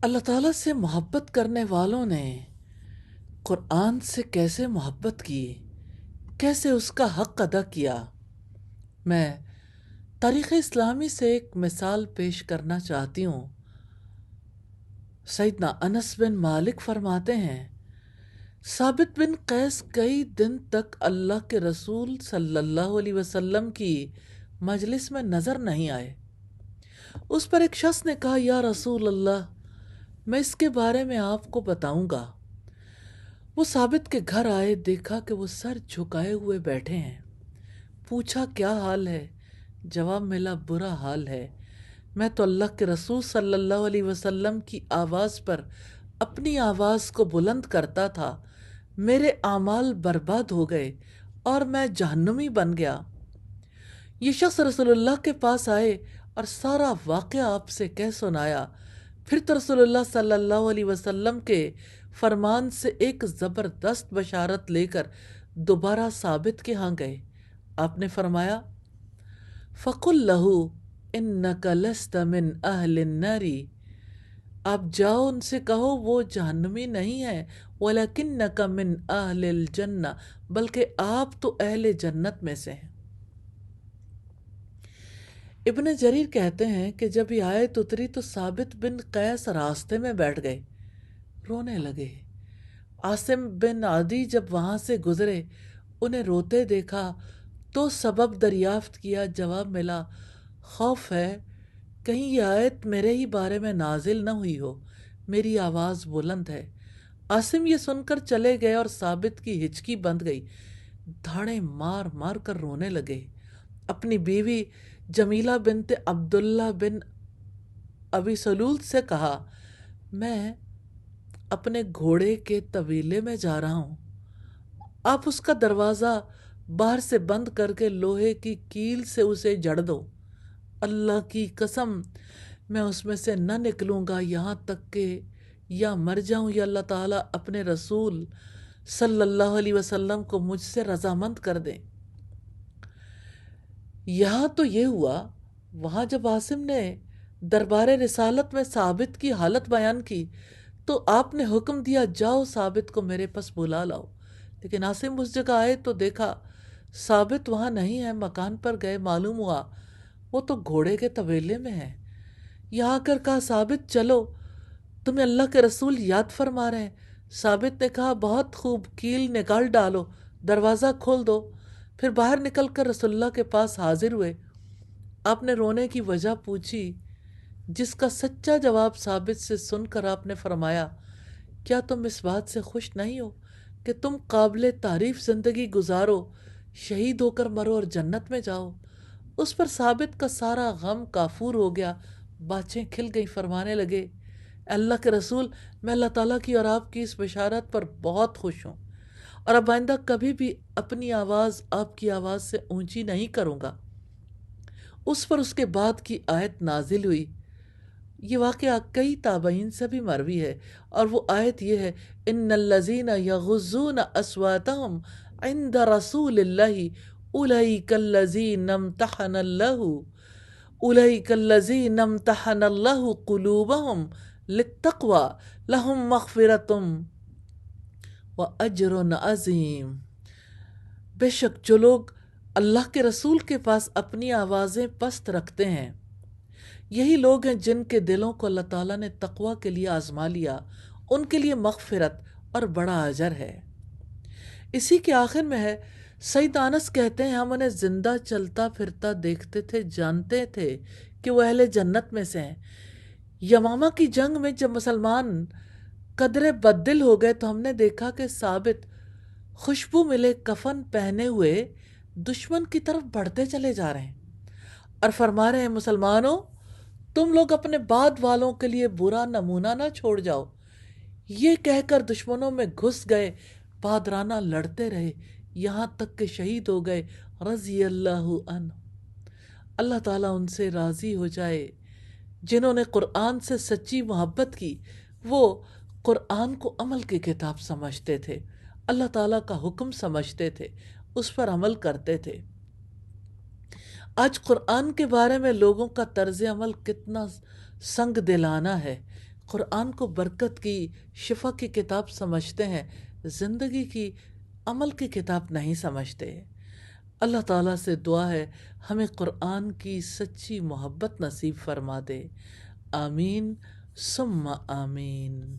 اللہ تعالیٰ سے محبت کرنے والوں نے قرآن سے کیسے محبت کی، کیسے اس کا حق ادا کیا، میں تاریخ اسلامی سے ایک مثال پیش کرنا چاہتی ہوں۔ سیدنا انس بن مالک فرماتے ہیں، ثابت بن قیس کئی دن تک اللہ کے رسول صلی اللہ علیہ وسلم کی مجلس میں نظر نہیں آئے۔ اس پر ایک شخص نے کہا، یا رسول اللہ، میں اس کے بارے میں آپ کو بتاؤں گا۔ وہ ثابت کے گھر آئے، دیکھا کہ وہ سر جھکائے ہوئے بیٹھے ہیں۔ پوچھا کیا حال ہے؟ جواب ملا، برا حال ہے، میں تو اللہ کے رسول صلی اللہ علیہ وسلم کی آواز پر اپنی آواز کو بلند کرتا تھا، میرے اعمال برباد ہو گئے اور میں جہنمی بن گیا۔ یہ شخص رسول اللہ کے پاس آئے اور سارا واقعہ آپ سے کہہ سنایا۔ پھر تو رسول اللہ صلی اللہ علیہ وسلم کے فرمان سے ایک زبردست بشارت لے کر دوبارہ ثابت کے ہاں گئے۔ آپ نے فرمایا، فَقُلْ لَهُ إِنَّكَ لَسْتَ مِنْ أَهْلِ النَّارِ، آپ جاؤ ان سے کہو وہ جہنمی نہیں ہے، وَلَكِنَّكَ مِنْ أَهْلِ الْجَنَّةِ، بلکہ آپ تو اہل جنت میں سے ہیں۔ ابن جریر کہتے ہیں کہ جب یہ آیت اتری تو ثابت بن قیس راستے میں بیٹھ گئے، رونے لگے۔ عاصم بن عدی جب وہاں سے گزرے، انہیں روتے دیکھا تو سبب دریافت کیا، جواب ملا، خوف ہے کہیں یہ آیت میرے ہی بارے میں نازل نہ ہوئی ہو، میری آواز بلند ہے۔ عاصم یہ سن کر چلے گئے اور ثابت کی ہچکی بند گئی، دھاڑیں مار مار کر رونے لگے۔ اپنی بیوی جمیلہ بنت عبداللہ بن ابی سلول سے کہا، میں اپنے گھوڑے کے طویلے میں جا رہا ہوں، آپ اس کا دروازہ باہر سے بند کر کے لوہے کی کیل سے اسے جڑ دو، اللہ کی قسم میں اس میں سے نہ نکلوں گا یہاں تک کہ یا مر جاؤں یا اللہ تعالیٰ اپنے رسول صلی اللہ علیہ وسلم کو مجھ سے رضامند کر دیں۔ یہاں تو یہ ہوا، وہاں جب عاصم نے دربار رسالت میں ثابت کی حالت بیان کی تو آپ نے حکم دیا، جاؤ ثابت کو میرے پاس بلا لاؤ۔ لیکن عاصم اس جگہ آئے تو دیکھا ثابت وہاں نہیں ہے، مکان پر گئے، معلوم ہوا وہ تو گھوڑے کے طویلے میں ہے۔ یہاں کر کہا، ثابت چلو، تمہیں اللہ کے رسول یاد فرما رہے ہیں۔ ثابت نے کہا، بہت خوب، کیل نکال ڈالو، دروازہ کھول دو۔ پھر باہر نکل کر رسول اللہ کے پاس حاضر ہوئے۔ آپ نے رونے کی وجہ پوچھی، جس کا سچا جواب ثابت سے سن کر آپ نے فرمایا، کیا تم اس بات سے خوش نہیں ہو کہ تم قابل تعریف زندگی گزارو، شہید ہو کر مرو اور جنت میں جاؤ؟ اس پر ثابت کا سارا غم کافور ہو گیا، باچھیں کھل گئی، فرمانے لگے، اللہ کے رسول، میں اللہ تعالیٰ کی اور آپ کی اس بشارت پر بہت خوش ہوں، اور اب آئندہ کبھی بھی اپنی آواز آپ کی آواز سے اونچی نہیں کروں گا۔ اس پر اس کے بعد کی آیت نازل ہوئی۔ یہ واقعہ کئی تابعین سے بھی مروی ہے، اور وہ آیت یہ ہے، ان الذین یغضون اصواتهم عند رسول اللہ اولئک الذین امتحن اللہ قلوبهم للتقوی لهم مغفرۃ واجر عظیم۔ بے شک جو لوگ اللہ کے رسول کے پاس اپنی آوازیں پست رکھتے ہیں، یہی لوگ ہیں جن کے دلوں کو اللہ تعالیٰ نے تقوی کے لیے آزما لیا، ان کے لیے مغفرت اور بڑا اجر ہے۔ اسی کے آخر میں ہے، سید انس کہتے ہیں، ہم انہیں زندہ چلتا پھرتا دیکھتے تھے، جانتے تھے کہ وہ اہل جنت میں سے ہیں۔ یمامہ کی جنگ میں جب مسلمان قدرے بددل ہو گئے تو ہم نے دیکھا کہ ثابت خوشبو ملے کفن پہنے ہوئے دشمن کی طرف بڑھتے چلے جا رہے ہیں اور فرما رہے ہیں، مسلمانوں، تم لوگ اپنے بعد والوں کے لیے برا نمونہ نہ چھوڑ جاؤ۔ یہ کہہ کر دشمنوں میں گھس گئے، بہادرانہ لڑتے رہے، یہاں تک کہ شہید ہو گئے، رضی اللہ عنہ، اللہ تعالیٰ ان سے راضی ہو جائے۔ جنہوں نے قرآن سے سچی محبت کی، وہ قرآن کو عمل کی کتاب سمجھتے تھے، اللہ تعالیٰ کا حکم سمجھتے تھے، اس پر عمل کرتے تھے۔ آج قرآن کے بارے میں لوگوں کا طرز عمل کتنا سنگ دلانہ ہے، قرآن کو برکت کی، شفا کی کتاب سمجھتے ہیں، زندگی کی، عمل کی کتاب نہیں سمجھتے۔ اللہ تعالیٰ سے دعا ہے ہمیں قرآن کی سچی محبت نصیب فرما دے۔ آمین ثم آمین۔